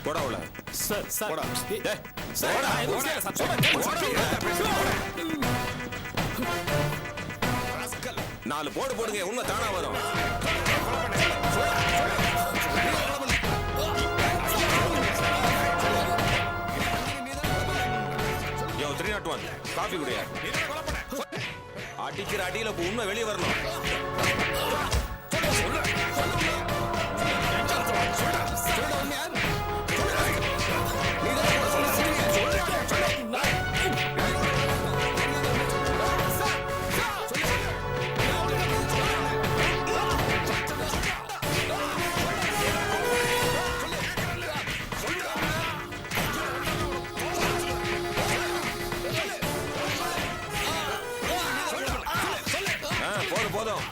போடா உள்ள. Sir sir போடா. டேய் சார் நான் எதுவும் செய்யல சார். நாலு போடு போடுங்க, உண்மை தானா வரும். யோ 301 காபி குடியா. அடிக்கிற அடியில உண்மை வெளியே வரணும். போதும்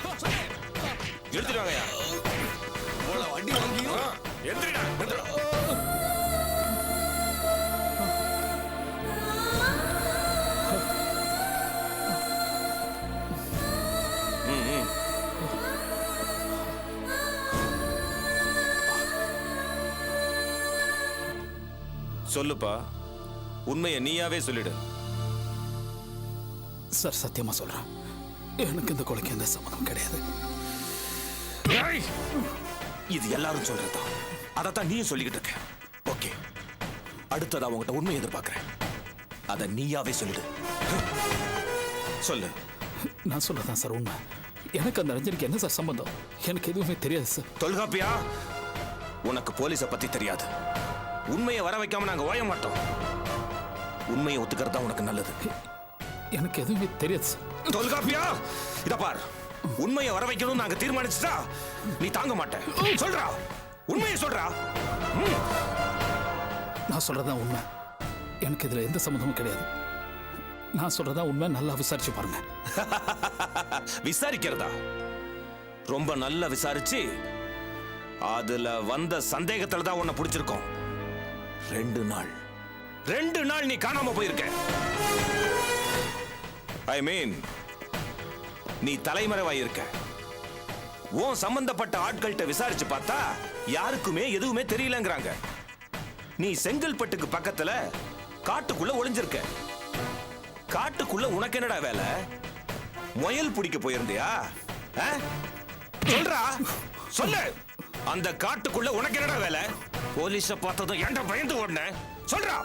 எடுத்துட்டாங்கயா. வண்டி வாங்கியும் எந்திரிடா. சொல்லுப்பா, உண்மையை நீயாவே சொல்லிடு. சார் சத்தியமா சொல்றேன், எனக்கு இந்த கொலைக்கு எந்த சம்மதம் கிடையாது. இது எல்லாரும் சொல்றதா, அதத்தான் நீயும் சொல்லிக்கிட்டு இருக்க. ஓகே, அடுத்ததா உங்ககிட்ட உண்மை எதிர்பார்க்கிறேன். அத நீயாவே சொல்லிடு. சொல்லு. நான் சொல்லதான் சார் உண்மை. எனக்கு அந்த ரஞ்சனிக்கு என்ன சார் சம்பந்தம்? எனக்கு எதுவுமே தெரியாது சார். தொல்காப்பியா, உனக்கு போலீஸ பத்தி தெரியாது. உண்மையை வர வைக்காம நாங்க ஓய மாட்டோம். உண்மையை ஒத்துக்கிறதா உனக்கு நல்லது. எனக்கு எதுவுமே தெரியாது சார். தொல்காப்பியா, இத பார், உண்மையை வர வைக்கணும் நாங்க தீர்மானிச்சுட்டா நீ தாங்க மாட்ட. சொல்றா, உண்மையை சொல்றா. நான் சொல்றதான் உண்மை. எனக்கு இதுல எந்த சம்மந்தமும் கிடையாது. நான் சொல்றதா உண்மை. நல்லா விசாரிச்சு பாருங்க. விசாரிக்கிறதா? ரொம்ப நல்லா விசாரிச்சு அதுல வந்த சந்தேகத்துல தான் உன்னை பிடிச்சிருக்கோம். 2 நாள் நீ காணாம போயிருக்க. ஐ மீன், நீ தலைமறைவாயிருக்க. உன் சம்பந்தப்பட்ட ஆட்கள்கிட்ட விசாரிச்சு பார்த்தா யாருக்குமே எதுவுமே தெரியலங்கிறாங்க. நீ செங்கல்பட்டுக்கு பக்கத்துல காட்டுக்குள்ள ஒளிஞ்சிருக்க. காட்டுக்குள்ள உனக்கு என்னடா வேலை? முயல் பிடிக்க போயிருந்தியா? சொல்றா, சொல்லு. அந்த காட்டுக்குள்ள உனக்கு என்னடா வேலை? போலீஸ பார்த்ததும் ஏன்டா பயந்து ஓடுன? சொல்றா.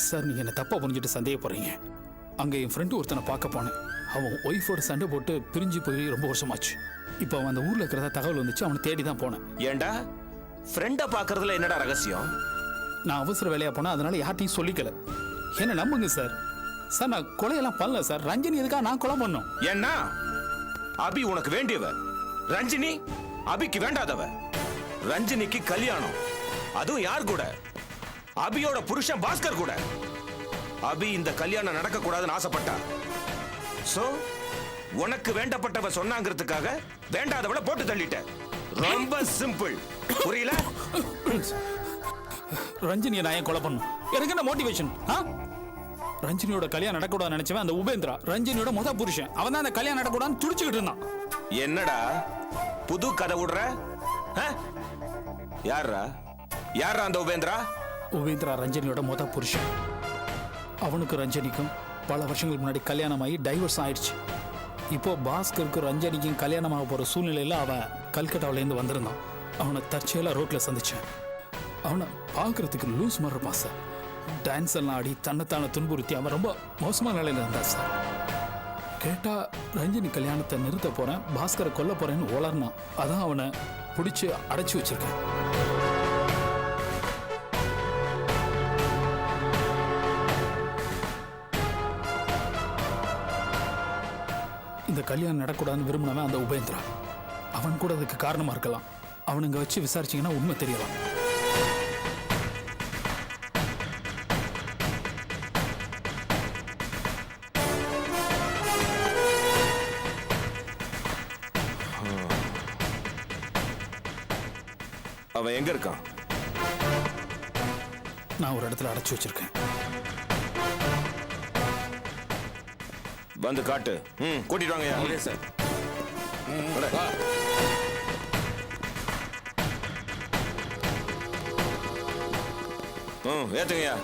சார், நீங்க என்ன தப்பா புரிஞ்சுட்டு சந்தேகப்படுறீங்க. அங்க என் ஃப்ரெண்டு ஒருத்தனை பார்க்க போனேன். அவன் ஒய்ஃபோட சண்டை போட்டு பிரிஞ்சு போய் ரொம்ப வருஷமாச்சு. இப்போ அவன் அந்த ஊர்ல இருக்கிறதா தகவல் வந்துச்சு. அவனை தேடி தான் போனேன். ஏண்டா, ஃப்ரெண்ட பாக்குறதுல என்னடா ரகசியம்? நான் அவசர வேலையா போனேன், அதனால யார்ட்டையும் சொல்லிக்கல. என்ன நம்புங்க சார். சார், நான் கொலையெல்லாம் பண்ணல சார். ரஞ்சனி எதுக்காக நான் கொலை பண்ணோம்? ஏன்னா அபி உனக்கு வேண்டியவ, ரஞ்சினி அபிக்கு வேண்டாதவ. ரஞ்சினிக்கு கல்யாணம், அதுவும் யார் கூட? அபியோட புருஷன் பாஸ்கர் கூட. அபி இந்த கல்யாணம் நடக்க கூடாதுன்னு ஆசைப்பட்டா. சோ உனக்கு வேண்டப்பட்டவ சொன்னாங்கிறதுக்காக வேண்டாதவளை போட்டு தள்ளிட்ட. ரொம்ப சிம்பிள், புரியல? ரஞ்சினியை நான் ஏன் கொலை பண்ணும்? எனக்கு என்ன மோட்டிவேஷன்? ரஞ்சினியோட கல்யாணம் நடக்கூடாதுன்னு நினைச்சவன் அந்த உபேந்திரா, ரஞ்சினியோட முத புருஷன். அவன் தான் அந்த கல்யாணம் நடக்கூடாதுன்னு துடிச்சுக்கிட்டு இருந்தான். என்னடா புது கதை விடுற? யாரா அந்த உபேந்திரா? உபேந்திரா ரஞ்சனியோட முத புருஷன். அவனுக்கு ரஞ்சனிக்கும் பல வருஷங்களுக்கு முன்னாடி கல்யாணம் ஆகி டைவர்ஸ் ஆயிடுச்சு. இப்போ பாஸ்கருக்கு ரஞ்சனிக்கும் கல்யாணமாக போற சூழ்நிலையில அவன் கல்கட்டாவிலேருந்து வந்திருந்தான். அவனை தற்செயலா ரோட்ல சந்திச்சேன். அவனை பார்க்கறதுக்கு லூஸ் மாதிரி இருப்பான் சார். டான்ஸ் எல்லாம் ஆடி தன்னைத்தான துன்புறுத்தி அவன் ரொம்ப மோசமான நிலையில இருந்தான் சார். கேட்டா ரஞ்சினி கல்யாணத்தை நிறுத்த போறேன், பாஸ்கரை கொல்ல போறேன்னு உளர்னான். அதான் அவனை பிடிச்சி அடைச்சி வச்சிருக்கேன். இந்த கல்யாணம் நடக்கூடாதுன்னு விரும்பினவன் அந்த உபேந்திரா. அவன் கூட அதுக்கு காரணமா இருக்கலாம். அவனுங்க வச்சு விசாரிச்சீங்கன்னா உண்மை தெரியலாம். அவன் எங்க இருக்கான்? நான் ஒரு இடத்துல அடைச்சு வச்சிருக்கேன். வந்து காட்டு. கூட்டிட்டு வாங்க சார். ஏத்துங்கய்யா.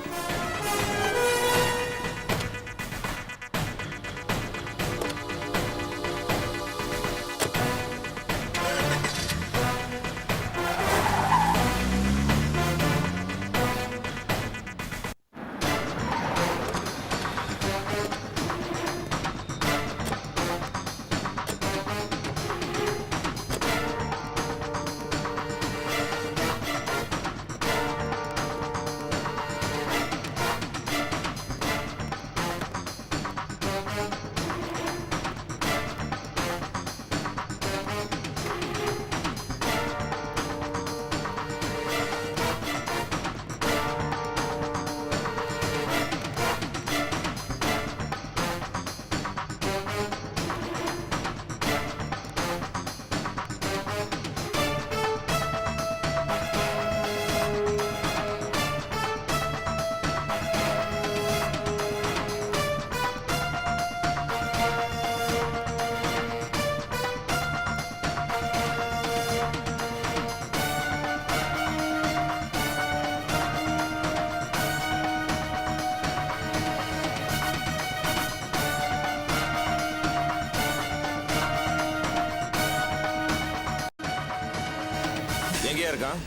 எங்கேயா இருக்கான்?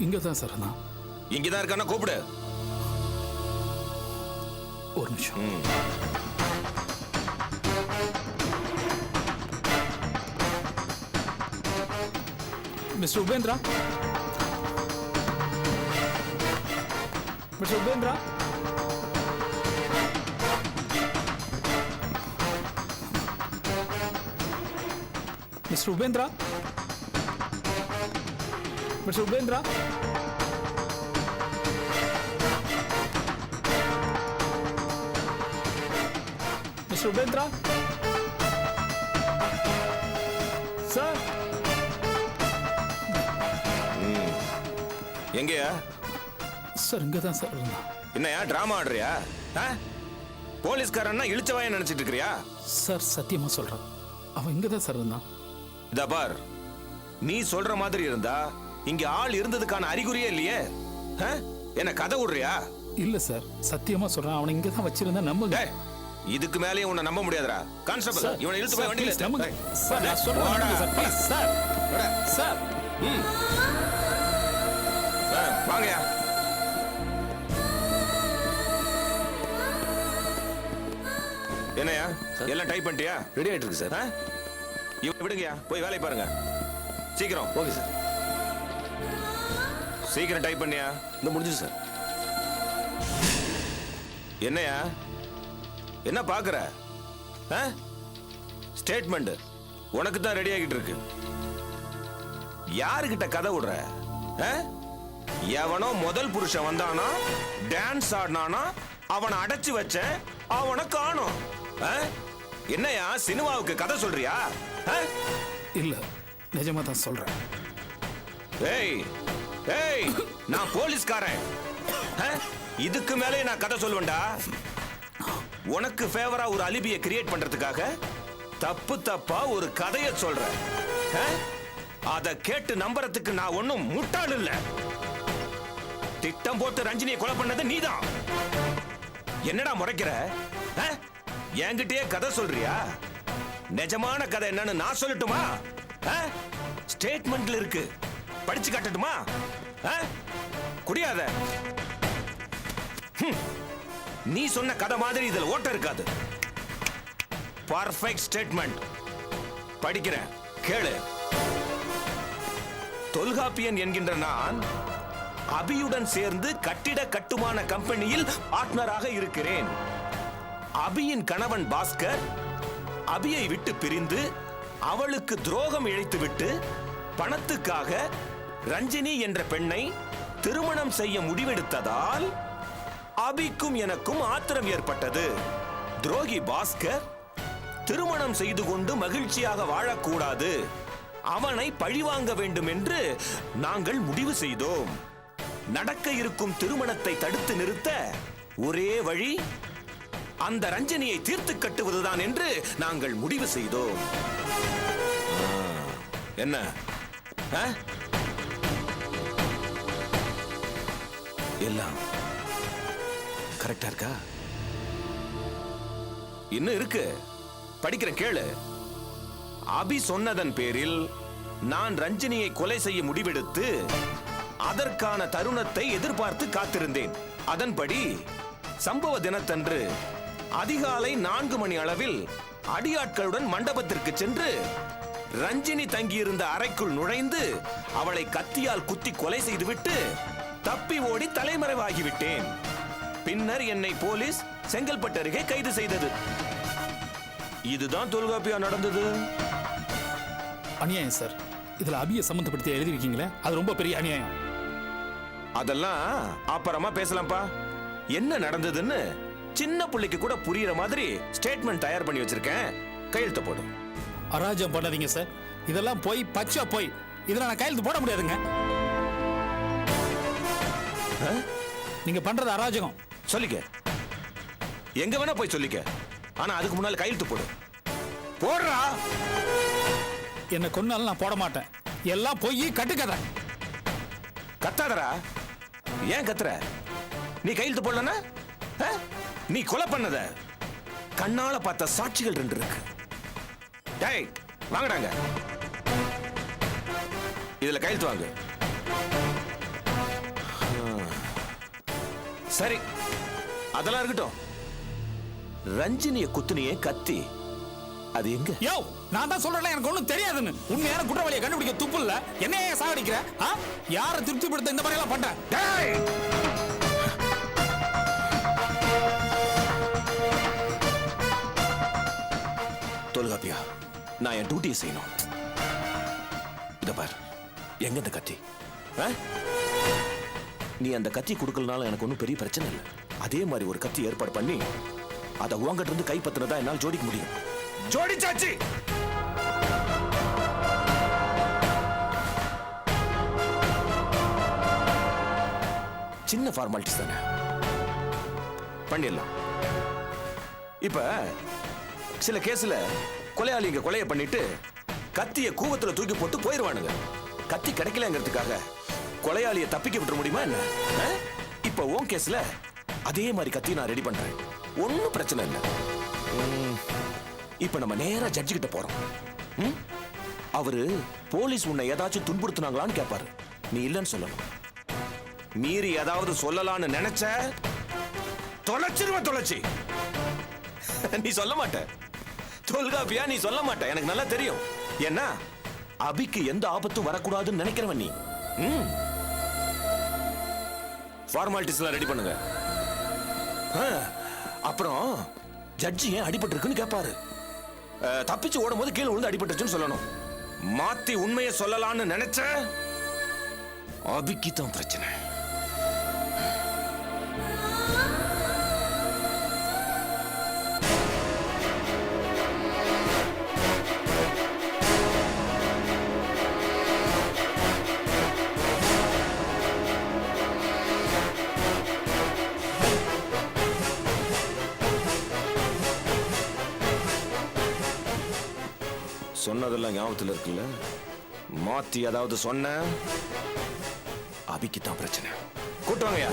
இங்கே தான் சார் இருந்தான். இங்கதான் இருக்கானா? கூப்பிடு. ஒரு நிமிஷம். Mister Upendra, mister Upendra, mister Upendra, mister Upendra, mister Upendra, sir. எங்கயா? சார் இங்கே தான் சார் இருந்தான். என்னையா டிராமா ஆடுறியா? போலீஸ்காரன்னா இழிச்சவாய நினைச்சிட்டு இருக்கிறியா? சார் சத்தியமா சொல்றேன், அவன் இங்கே தான் சார் இருந்தான். இதா பார், நீ சொல்ற மாதிரி இருந்தா இங்க ஆள் இருந்ததுக்கான அறிகுறியே இல்லையே. என்ன கதை விடுறியா? இல்ல சார், சத்தியமா சொல்றேன், அவனை இங்கே தான் வச்சிருந்தா நம்புங்க. இதுக்கு மேலேயே உன்னை நம்ப முடியாதுடா. கான்ஸ்டபிள், இவனை இழுத்து போய் வண்டியில ஏத்து. நம்புங்க சார், நான் சொல்றேன் சார், ப்ளீஸ் சார். சார் வாங்கயா. என்னையா எல்லாம் டைப் பண்ணிட்டியா? ரெடி ஆயிட்டு இருக்கு சார். இவனை விடுங்கயா, போய் வேலையை பாருங்க. சீக்கிரம். Okay sir. சீக்கிரம் டைப் பண்ணியா? இந்த முடிஞ்சு சார். என்னையா என்ன பாக்குற? ஸ்டேட்மெண்ட் உனக்கு தான் ரெடி ஆகிட்டு இருக்கு. யாருகிட்ட கதை விடுற? எவனோ முதல் புருஷன் வந்தானா, டான்ஸ் ஆடினானா, அவனை அடைச்சு வச்ச, அவனை காணோம். என்னையா சினிமாவுக்கு கதை சொல்றியா? இல்ல, நிஜமா தான் சொல்றேன். ஏய் ஏய், நான் போலீஸ்காரன். இதுக்கு மேலே நான் கதை சொல்லுவேன்டா. உனக்கு ஃபேவரா ஒரு அலிபியை கிரியேட் பண்றதுக்காக தப்பு தப்பா ஒரு கதையை சொல்றேன். அதை கேட்டு நம்புறதுக்கு நான் ஒண்ணும் முட்டாள் இல்ல. திட்டம் போட்டு ரஞ்சினியை கொலை பண்ணது நீதான். என்னடா முறைக்கிற? என்கிட்டயே கதை சொல்றியா? நிஜமான கதை என்னன்னு நான் சொல்லட்டுமா? ஸ்டேட்மெண்ட்ல இருக்கு, படிச்சு காட்டட்டுமா? குடியாத. நீ சொன்ன கதை மாதிரி இதுல ஓட்ட இருக்காது. Perfect statement. படிக்கிறேன், கேளு. தொல்காப்பியன் என்கின்ற நான் அபியுடன் சேர்ந்து கட்டிட கட்டுமான கம்பெனியில் பார்ட்னராக இருக்கிறேன். அபியின் கணவன் பாஸ்கர் அபியை விட்டு பிரிந்து அவளுக்கு துரோகம் இழைத்துவிட்டு பணத்துக்காக ரஞ்சினி என்ற பெண்ணை திருமணம் செய்ய முடிவெடுத்ததால் அபிக்கும் எனக்கும் ஆத்திரம் ஏற்பட்டது. துரோகி பாஸ்கர் திருமணம் செய்து கொண்டு மகிழ்ச்சியாக வாழக்கூடாது, அவனை பழிவாங்க வேண்டும் என்று நாங்கள் முடிவு செய்தோம். நடக்க இருக்கும் திருமணத்தை தடுத்து நிறுத்த ஒரே வழி அந்த ரஞ்சினியை தீர்த்து கட்டுவதுதான் என்று நாங்கள் முடிவு செய்தோம். என்ன எல்லாம் கரெக்டா இருக்கா? இன்னும் இருக்கு, படிக்கிறேன் கேளு. அபி சொன்னதன் பேரில் நான் ரஞ்சினியை கொலை செய்ய முடிவெடுத்து அதற்கான தருணத்தை எதிர்பார்த்து காத்திருந்தேன். அதன்படி சம்பவ தினத்தன்று அதிகாலை 4 மணி அளவில் அடியாட்களுடன் மண்டபத்திற்கு சென்று ரஞ்சினி தங்கியிருந்த அறைக்குள் நுழைந்து அவளை கத்தியால் குத்தி கொலை செய்துவிட்டு தப்பி ஓடி தலைமறைவாகிவிட்டேன். பின்னர் என்னை போலீஸ் செங்கல்பட்டு அருகே கைது செய்தது. இதுதான் தொல்காப்பியா நடந்தது. அநியாயம் சார். இதுல அபியை சம்பந்தப்படுத்தி எழுதிருக்கீங்களே, அது ரொம்ப பெரிய அநியாயம். அதெல்லாம் அப்புறமா பேசலாம்ப்பா. என்ன நடந்ததுன்னு சின்ன புள்ளைக்கு கூட புரியுற மாதிரி ஸ்டேட்மெண்ட் தயார் பண்ணி வச்சிருக்கேன். கையெழுத்து போடு. அராஜகம் பண்ணாதீங்க சார். இதெல்லாம் போய் பச்சை போய் இதுல நான் கையெழுத்து போட முடியாதுங்க. நீங்க பண்றது அராஜகம். சொல்லிக்க, எங்க வேணா போய் சொல்லிக்க. ஆனா அதுக்கு முன்னால கையெழுத்து போடு. போடுறா. என்ன கொன்னாலும் நான் போட மாட்டேன். எல்லாம் போய் கட்டுக்கதை. கத்தாதரா. ஏன் கத்துற? நீ கையெழுத்து போடலன்னா நீ கொலை பண்ணத கண்ணால பார்த்த சாட்சிகள் 2 இருக்கு. டேய் வாங்கடாங்க, இதுல கையெழுத்து வாங்க. சரி, அதெல்லாம் இருக்கட்டும். ரஞ்சினிய குத்துனியே கத்தி, அது எங்க? யோ, நான் தான் சொல்றேன் எனக்கு ஒண்ணும் தெரியாதுன்னு. உண்மையான குற்றவாளியை கண்டுபிடிக்க துப்பு இல்ல. என்ன ஏன் சாவடிக்கிற? யாரை திருப்திப்படுத்த இந்த மாதிரி எல்லாம் பண்ற? டேய்! தொல்காப்பியா, நான் என் டியூட்டியை செய்யணும். இத பார், எங்க இந்த கத்தி? நீ அந்த கத்தி கொடுக்கலனால எனக்கு ஒன்றும் பெரிய பிரச்சனை இல்லை. அதே மாதிரி ஒரு கத்தி ஏற்பாடு பண்ணி அதை உங்ககிட்ட இருந்து கைப்பற்றினதா என்னால் ஜோடிக்க முடியும். ஜோடிச்சாச்சு. சின்ன ஃபார்மாலிட்டிஸ் தானே, பண்ணிடலாம். இப்ப சில கேஸ்ல கொலையாளிங்க கொலையை பண்ணிட்டு கத்திய கூவத்துல தூக்கி போட்டு போயிருவானுங்க. கத்தி கிடைக்கலங்கிறதுக்காக கொலையாளியை தப்பிக்க விட்டுற முடியுமா என்ன? இப்ப உன் கேஸ்ல அதே மாதிரி கத்தி நான் ரெடி பண்றேன். ஒன்னும் பிரச்சனை இல்லை. இப்ப நம்ம நேரா ஜட்ஜி கிட்ட போறோம். அவரு போலீஸ் உன்னை ஏதாச்சும் துன்புறுத்தினாங்களான்னு கேட்பாரு. நீ இல்லைன்னு சொல்லணும். மீறி ஏதாவது சொல்லலான்னு நினைச்ச தொலைச்சி. நீ சொல்ல மாட்ட தொல்காப்பியா, நீ சொல்ல மாட்ட. எனக்கு நல்லா தெரியும். ஏன்னா அபிக்கு எந்த ஆபத்தும் வரக்கூடாதுன்னு நினைக்கிறவன் நீ. ஃபார்மாலிட்டிஸ் எல்லாம் ரெடி பண்ணுங்க. அப்புறம் ஜட்ஜி ஏன் அடிபட்டு இருக்குன்னு கேட்பாரு. தப்பிச்சு ஓடும் போது கீழே விழுந்து அடிபட்டுச்சுன்னு சொல்லணும். மாத்தி உண்மையை சொல்லலாம்னு நினைச்ச அபிக்கு தான் பிரச்சனை. சொன்னதெல்லாம் ஞாபகத்தில் இருக்குல்ல? மாத்தி அதாவது சொன்ன அபிக்கு தான் பிரச்சனை. கூட்டுவாங்கயா.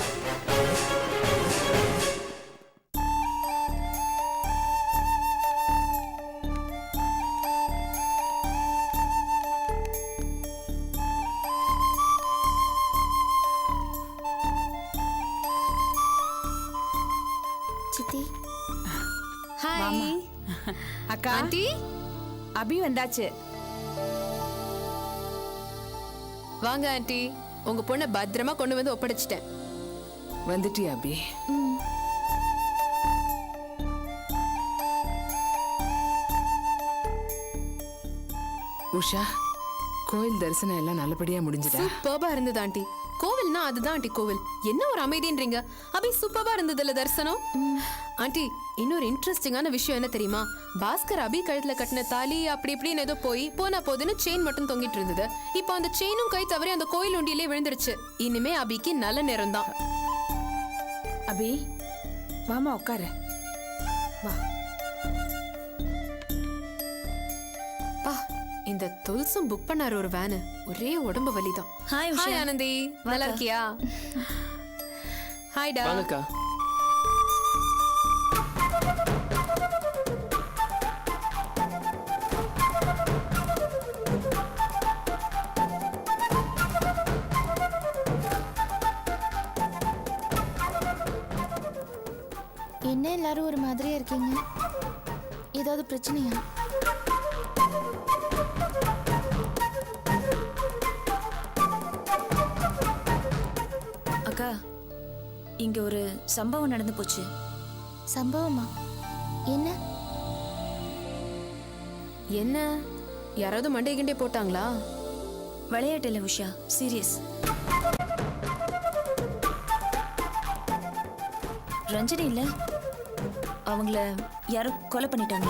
சித்தி ஹாய். அக்கா, ஆண்டி அபி வந்தாச்சு. வாங்க ஆண்டி. உங்க பொண்ணை பத்திரமா கொண்டு வந்து ஒப்படைச்சிட்டேன். வந்துட்டியா அபி? உஷா, கோயில் தரிசனம் எல்லாம் நல்லபடியா முடிஞ்சுதா? சூப்பர்பா இருந்தது ஆண்டி. கோவில்னா அதுதான் ஆண்டி கோவில். என்ன ஒரு அமைதின்றீங்க. அபி சூப்பர்பா இருந்ததுல தரிசனம். ஆண்டி, இன்னொரு இன்ட்ரெஸ்டிங்கான விஷயம் என்ன தெரியுமா? பாஸ்கர் அபி கழுத்துல கட்டின தாலி அப்படி இப்படின்னு ஏதோ போனா போதுன்னு செயின் மட்டும் தொங்கிட்டு இருந்தது. இப்போ அந்த செயினும் கை தவறி அந்த கோயில் உண்டியிலே விழுந்துருச்சு. இனிமே அபிக்கு நல்ல நேரம் தான். அபி, வாமா உட்காரு. வா. பா, இந்த துல்சும் புக் பண்ணாரு ஒரு வேனு. ஒரே உடம்பு வலிதான். ஹாய் உஷா. நல்லா இருக்கியா? நல்லா இருக்கேன். நல்லா இருக்கியா? வாங்க. ஆண்டி, வாங்க. நல்லா இருக்கியா? ஹாய்டா வாங்கக்கா. என்ன எல்லாரும் ஒரு மாதிரியா இருக்கீங்க? ஏதாவது பிரச்சனையா? அக்கா இங்க ஒரு சம்பவம் நடந்து போச்சு. சம்பவமா? என்ன? என்ன யாராவது மண்டை கிண்டே போட்டாங்களா? விளையாட்டு இல்ல உஷா, சீரியஸ். ரஞ்சனி இல்ல, அவங்கள யாரோ கொலை பண்ணிட்டாங்க.